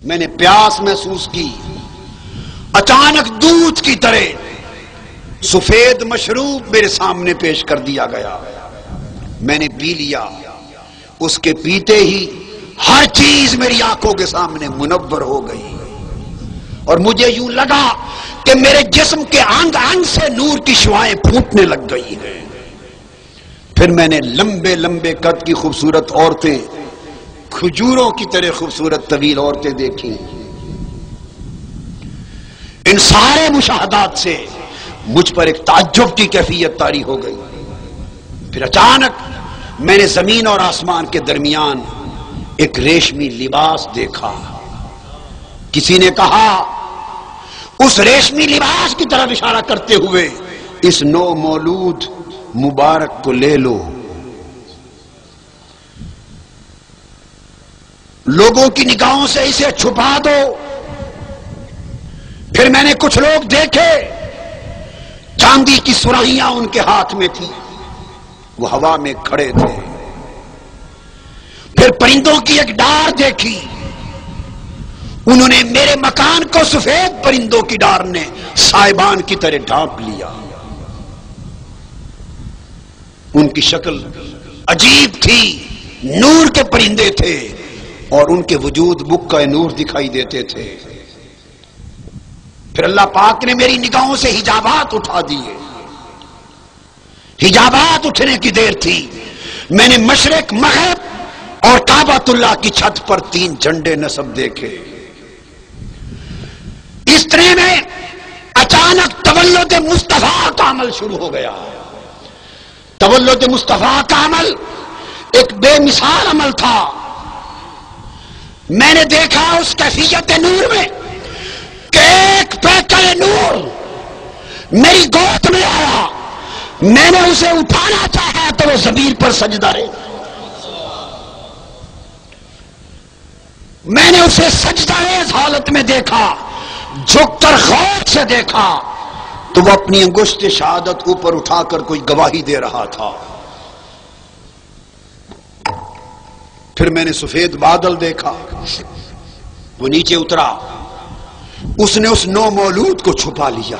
میں نے پیاس محسوس کی، اچانک دودھ کی طرح سفید مشروب میرے سامنے پیش کر دیا گیا، میں نے پی لیا۔ اس کے پیتے ہی ہر چیز میری آنکھوں کے سامنے منور ہو گئی، اور مجھے یوں لگا کہ میرے جسم کے انگ انگ سے نور کی شعائیں پھوٹنے لگ گئی ہیں۔ پھر میں نے لمبے لمبے قد کی خوبصورت عورتیں، کھجوروں کی طرح خوبصورت طویل عورتیں دیکھی۔ ان سارے مشاہدات سے مجھ پر ایک تعجب کی کیفیت طاری ہو گئی۔ پھر اچانک میں نے زمین اور آسمان کے درمیان ایک ریشمی لباس دیکھا۔ کسی نے کہا اس ریشمی لباس کی طرف اشارہ کرتے ہوئے، اس نو مولود مبارک کو لے لو، لوگوں کی نگاہوں سے اسے چھپا دو۔ پھر میں نے کچھ لوگ دیکھے، چاندی کی سراہیاں ان کے ہاتھ میں تھی، وہ ہوا میں کھڑے تھے۔ پھر پرندوں کی ایک ڈار دیکھی، انہوں نے میرے مکان کو سفید پرندوں کی ڈار نے سائبان کی طرح ڈھانپ لیا۔ ان کی شکل عجیب تھی، نور کے پرندے تھے اور ان کے وجود بکا نور دکھائی دیتے تھے۔ پھر اللہ پاک نے میری نگاہوں سے حجابات اٹھا دیے۔ حجابات اٹھنے کی دیر تھی، میں نے مشرق، مغرب اور کعبۃ اللہ کی چھت پر 3 جھنڈے نصب دیکھے۔ اس طرح میں اچانک تولد مصطفیٰ کا عمل شروع ہو گیا۔ تولد مصطفیٰ کا عمل ایک بے مثال عمل تھا۔ میں نے دیکھا اس کیفیت نور میں کہ ایک پیکر نور میری گود میں آیا، میں نے اسے اٹھانا چاہا تو وہ زمین پر سجدہ رہے۔ میں نے اسے سجدہ ریز حالت میں دیکھا، جھک کر غور سے دیکھا تو وہ اپنی انگشت شہادت اوپر اٹھا کر کوئی گواہی دے رہا تھا۔ پھر میں نے سفید بادل دیکھا، وہ نیچے اترا، اس نے اس نو مولود کو چھپا لیا،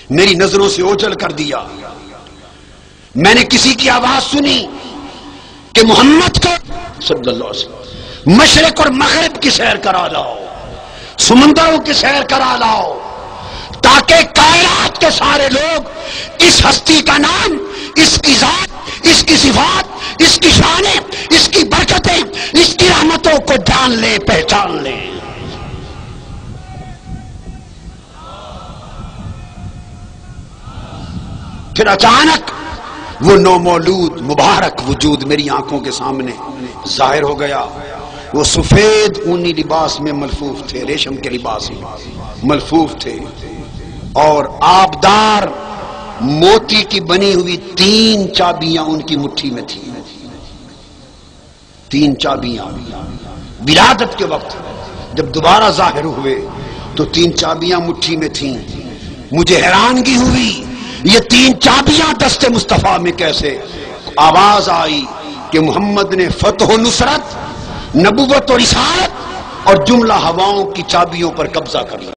میری نظروں سے اوجھل کر دیا۔ میں نے کسی کی آواز سنی کہ محمد کو صلی اللہ علیہ وسلم مشرق اور مغرب کی سیر کرا لاؤ، سمندروں کی سیر کرا لاؤ، تاکہ کائنات کے سارے لوگ اس ہستی کا نام، اس کی ذات، اس کی صفات، اس کی شانیں، اس کی برکتیں، اس کی رحمتوں کو جان لیں، پہچان لیں۔ پھر اچانک وہ نو مولود مبارک وجود میری آنکھوں کے سامنے ظاہر ہو گیا۔ وہ سفید اونی لباس میں ملفوف تھے، ریشم کے لباس میں ملفوف تھے، اور آبدار موتی کی بنی ہوئی 3 چابیاں ان کی مٹھی میں تھیں۔ 3 چابیاں ولادت کے وقت جب دوبارہ ظاہر ہوئے تو 3 چابیاں مٹھی میں تھیں۔ مجھے حیرانگی ہوئی، یہ 3 چابیاں دست مصطفیٰ میں کیسے؟ آواز آئی کہ محمد نے فتح و نصرت، نبوت اور رسالت اور جملہ ہواؤں کی چابیوں پر قبضہ کر لیا۔